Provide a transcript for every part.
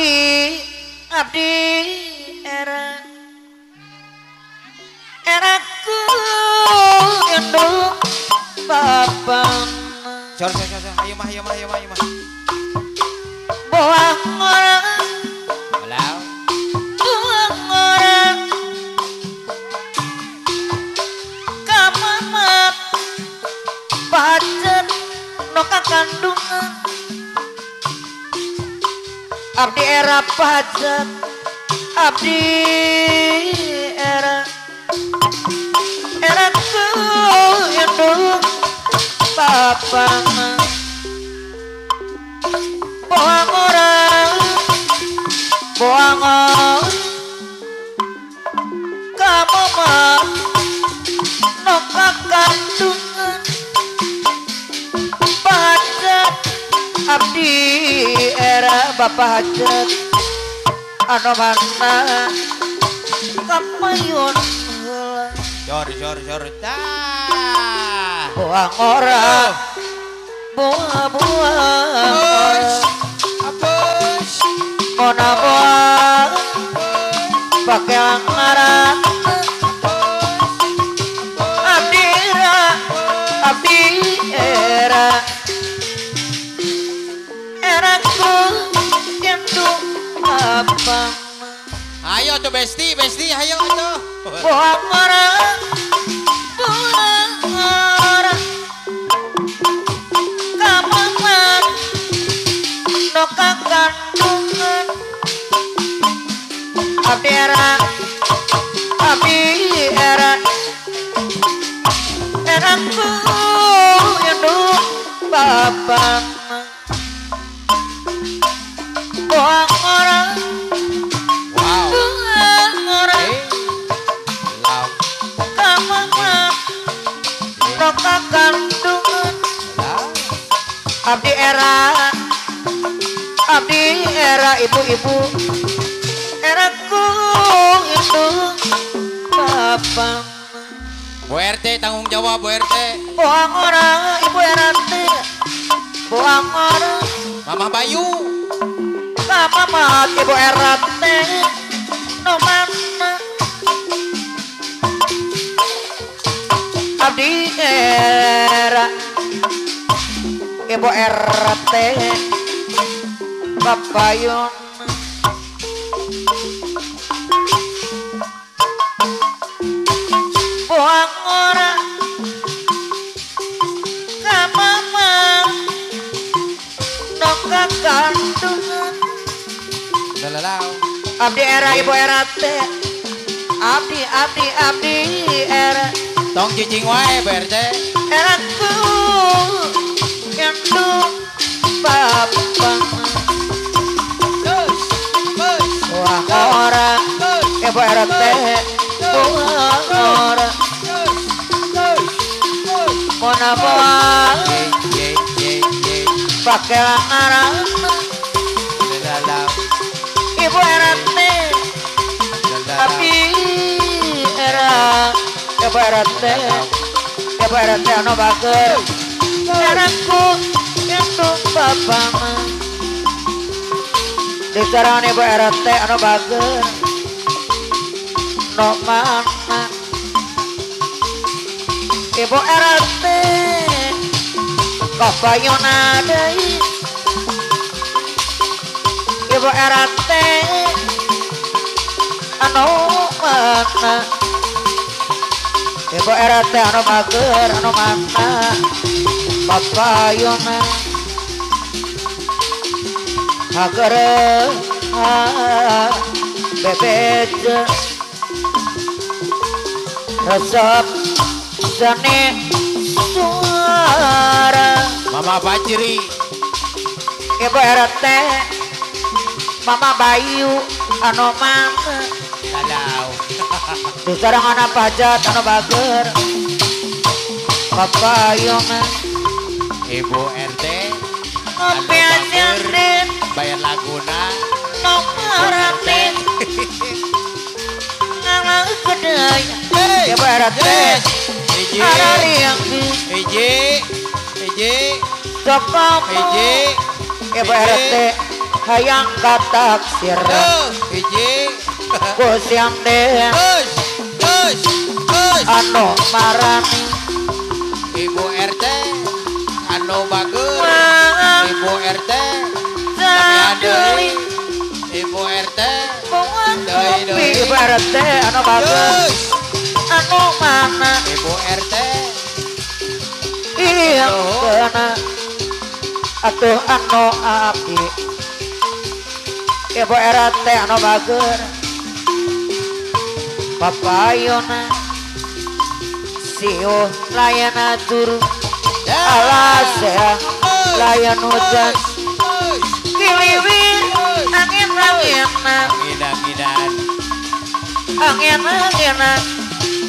abdi eraku induk bapak Jor ayo mah buang orang Walau buang orang kamamat pacet noka kandungan abdi era pacet abdi eraku induk bapak buang orang kamu mah noka kandungan pacet abdi era bapak hajat anu mana kapayun Jor dah buang orang buang Abus mona buang pakai anggaran abdi eraku induk apa Ayo tuh Besti ayo tuh buang orang kamaman noka kandungan abdi eraku induk bapak buang orang Wow buang orang kamaman noka kandungan abdi era ibu-ibu eraku induk bapak Bu RT tanggung jawab Bu RT buang orang ibu RT buang orang Mama Bayu kamamat ibu RT no mana abdi era ibu RT Bapayun buang orang kamaman noka kandungan Lalau abdi era ibu RT abdi era Tong cicing wae Bu RT eraku induk bapak buang orang ibu RT buang orang mona buang pakai anggaran Lalau ibu RT abdi era ibu RT anu bagus eraku induk bapak disaran ibu RT anu bagus no mana ibu RT kapayun adai ibu RT anu mana ibu RT anu mager anu mana kapayun mager bebet resep seni suara Mama Paciri ibu RT Mama Bayu anu mana Lalau disarang anak pajat anu bager kapayun Ibu RT ngopi asin bayar laguna nomor RT ngalang gedai ibu RT arari yang Eje Sokomu Eje ibu RT hayang kataksir hiji ku siang deh anu marani Ibu RT anu bagus Ibu RT Deui Ibu RT Ibu RT anu bagus anu mana Ibu RT iya kena atuh anu api Ibu RT anu bagus papayona siu layana turu alasea layan hujan kiliwin angin-anginan angin-anginan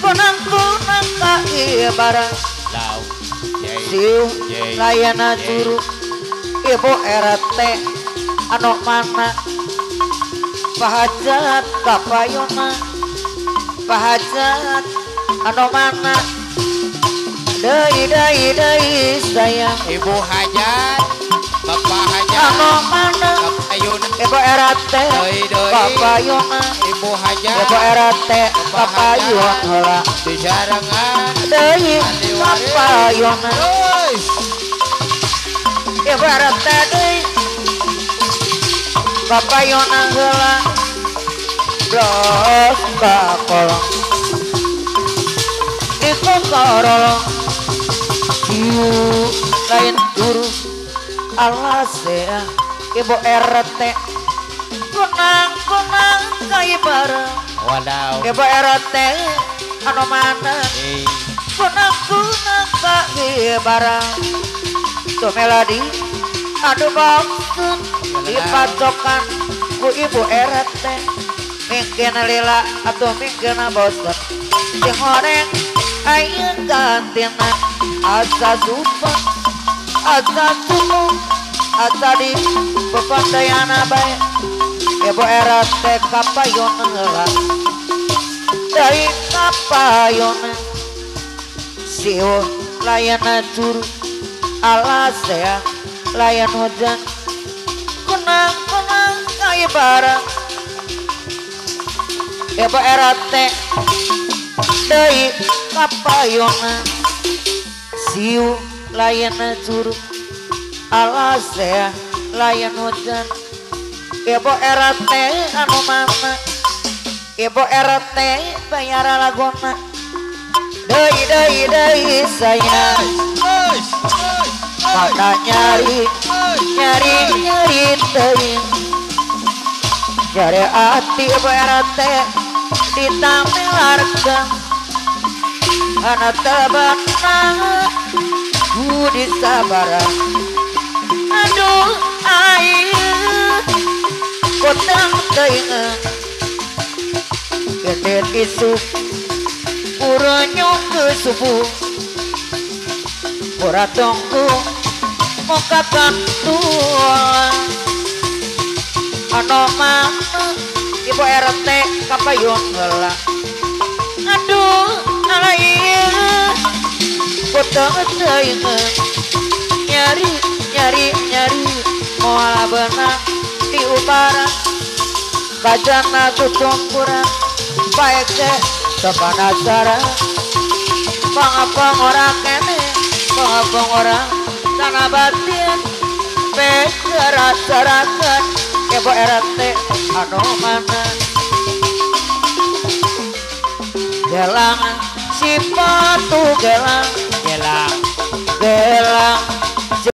kunang-kunang kaki barang lau siu layana turu Ibu RT anu mana pahajat kapayona pahajat anu mana deui sayang Ibu hajat Bapak hajat anu mana Ayun Ibu RT papayona Ibu hajat Ibu RT papayon heula disarangan deui papayona Ibu RT deui papayona heula bros ka kolong iku korolong siu lain turu alasea Ibu RT kunang-kunang kai bareng walau Ibu RT anu mana kunang-kunang kai bareng tuh melodi anu bagus dipacokan ku Ibu RT mungkin lila atau mungkin bosan dihoreng air gantina asa supa asa sumu asa di pepandayana baik Ibu RT kapayon heula dari kapayon siu layana turu alasea layan hujan kunang-kunang kai barang Ibu RT deui kapayona siu layana turu alasea layan hujan Ibu RT anu mana Ibu RT bayar lagona deui sayang pada nyari deui jare ati Ibu RT ditamelarkeun ana tebenang budi sabarang aduh air kotang teuing gedet isu puronyo ke subuh pura tunggu mokakan tuan anu mana Ibu RT kapayun heula aduh air kotang teuing nyari moal benang di ubara kajana tutung kurang baik teh kepenasaran pangapang orang kene pangapang orang tanah batin begerak-gerakan Ibu RT anu mana gelang si patu gelang